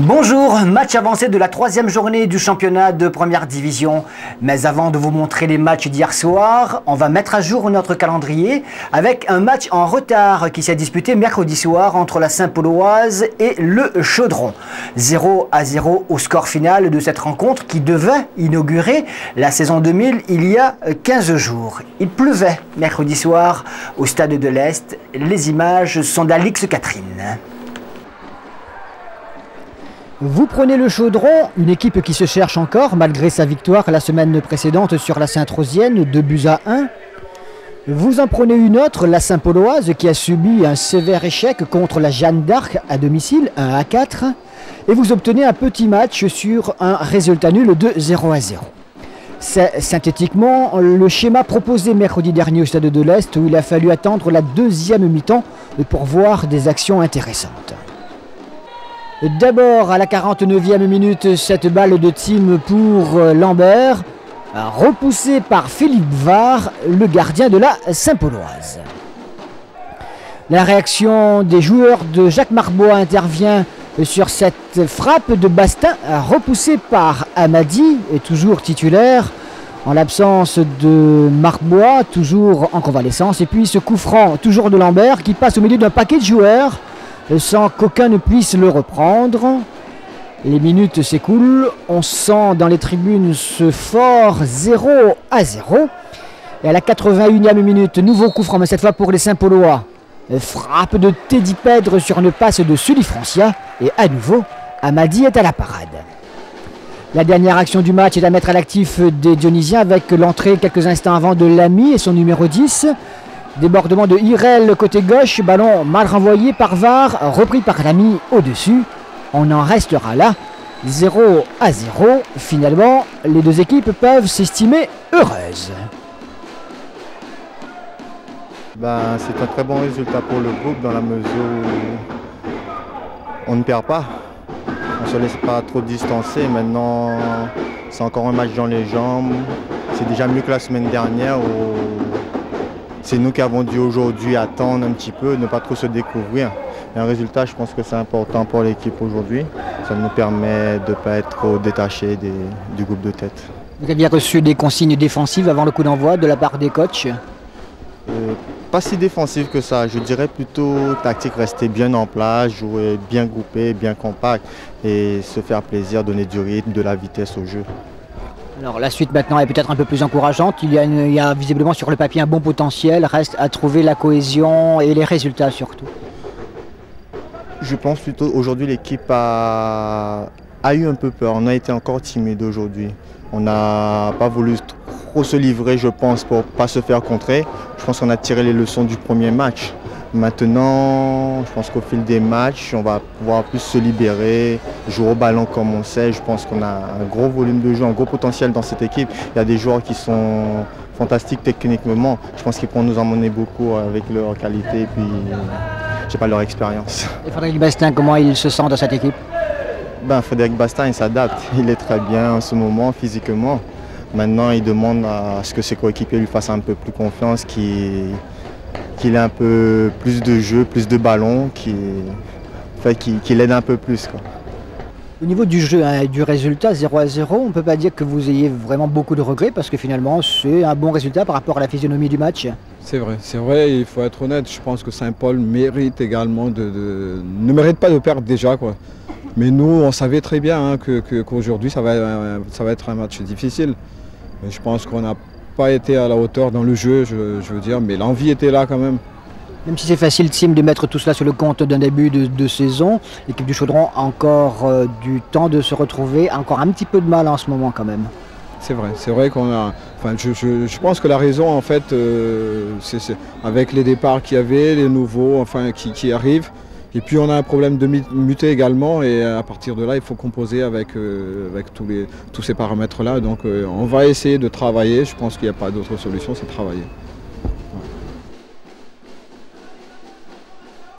Bonjour, match avancé de la troisième journée du championnat de première division. Mais avant de vous montrer les matchs d'hier soir, on va mettre à jour notre calendrier avec un match en retard qui s'est disputé mercredi soir entre la Saint-Pauloise et le Chaudron. 0-0 au score final de cette rencontre qui devait inaugurer la saison 2000 il y a 15 jours. Il pleuvait mercredi soir au stade de l'Est. Les images sont d'Alix Catherine. Vous prenez le Chaudron, une équipe qui se cherche encore malgré sa victoire la semaine précédente sur la Sainte-Rosienne, 2-1. Vous en prenez une autre, la Saint-Pauloise, qui a subi un sévère échec contre la Jeanne d'Arc à domicile, 1-4. Et vous obtenez un petit match sur un résultat nul de 0-0. C'est synthétiquement le schéma proposé mercredi dernier au stade de l'Est où il a fallu attendre la deuxième mi-temps pour voir des actions intéressantes. D'abord, à la 49e minute, cette balle de Tim pour Lambert, repoussée par Philippe Var, le gardien de la Saint-Pauloise. La réaction des joueurs de Jacques Marbois intervient sur cette frappe de Bastin, repoussée par Amadi, et toujours titulaire, en l'absence de Marbois, toujours en convalescence. Et puis ce coup franc, toujours de Lambert, qui passe au milieu d'un paquet de joueurs, sans qu'aucun ne puisse le reprendre. Les minutes s'écoulent, on sent dans les tribunes ce fort 0-0. Et à la 81e minute, nouveau coup franc, mais cette fois pour les Saint-Paulois. Frappe de Teddy Pedre sur une passe de Sully Francia. Et à nouveau, Amadi est à la parade. La dernière action du match est à mettre à l'actif des Dionysiens avec l'entrée quelques instants avant de Lamy et son numéro 10. Débordement de Hirel côté gauche, ballon mal renvoyé par Var, repris par Lamy au-dessus. On en restera là, 0-0. Finalement, les deux équipes peuvent s'estimer heureuses. C'est un très bon résultat pour le groupe dans la mesure où on ne perd pas. On ne se laisse pas trop distancer. Maintenant, c'est encore un match dans les jambes. C'est déjà mieux que la semaine dernière où c'est nous qui avons dû aujourd'hui attendre un petit peu, ne pas trop se découvrir. Et un résultat, je pense que c'est important pour l'équipe aujourd'hui. Ça nous permet de ne pas être trop détachés du groupe de tête. Vous aviez reçu des consignes défensives avant le coup d'envoi de la part des coachs? Pas si défensif que ça, je dirais plutôt tactique, rester bien en place, jouer bien groupé, bien compact et se faire plaisir, donner du rythme, de la vitesse au jeu. Alors la suite maintenant est peut-être un peu plus encourageante, il y a visiblement sur le papier un bon potentiel, reste à trouver la cohésion et les résultats surtout. Je pense plutôt aujourd'hui l'équipe a eu un peu peur, on a été encore timide aujourd'hui. On n'a pas voulu trop se livrer, je pense, pour ne pas se faire contrer. Je pense qu'on a tiré les leçons du premier match. Maintenant, je pense qu'au fil des matchs, on va pouvoir plus se libérer, jouer au ballon comme on sait. Je pense qu'on a un gros volume de jeu, un gros potentiel dans cette équipe. Il y a des joueurs qui sont fantastiques techniquement. Je pense qu'ils pourront nous emmener beaucoup avec leur qualité et puis, je sais pas, leur expérience. Et Frédéric Bastin, comment il se sent dans cette équipe? Frédéric Bastin, il s'adapte. Il est très bien en ce moment, physiquement. Maintenant, il demande à ce que ses coéquipiers lui fassent un peu plus confiance, qu'il ait un peu plus de jeu, plus de ballons, qu'il aide un peu plus, quoi. Au niveau du jeu, du résultat 0-0, on ne peut pas dire que vous ayez vraiment beaucoup de regrets parce que finalement c'est un bon résultat par rapport à la physionomie du match. C'est vrai, il faut être honnête. Je pense que Saint-Paul mérite également ne mérite pas de perdre déjà, quoi. Mais nous, on savait très bien qu'aujourd'hui ça va être un match difficile. Mais je pense qu'on n'a pas été à la hauteur dans le jeu, je veux dire, mais l'envie était là quand même. Même si c'est facile, Tim, de mettre tout cela sur le compte d'un début de saison, l'équipe du Chaudron a encore du temps de se retrouver, encore un petit peu de mal en ce moment quand même. C'est vrai qu'on a... Enfin, je pense que la raison, en fait, c'est avec les départs qu'il y avait, les nouveaux qui arrivent. Et puis on a un problème de muter également et à partir de là il faut composer avec tous ces paramètres là. Donc on va essayer de travailler, je pense qu'il n'y a pas d'autre solution, c'est travailler.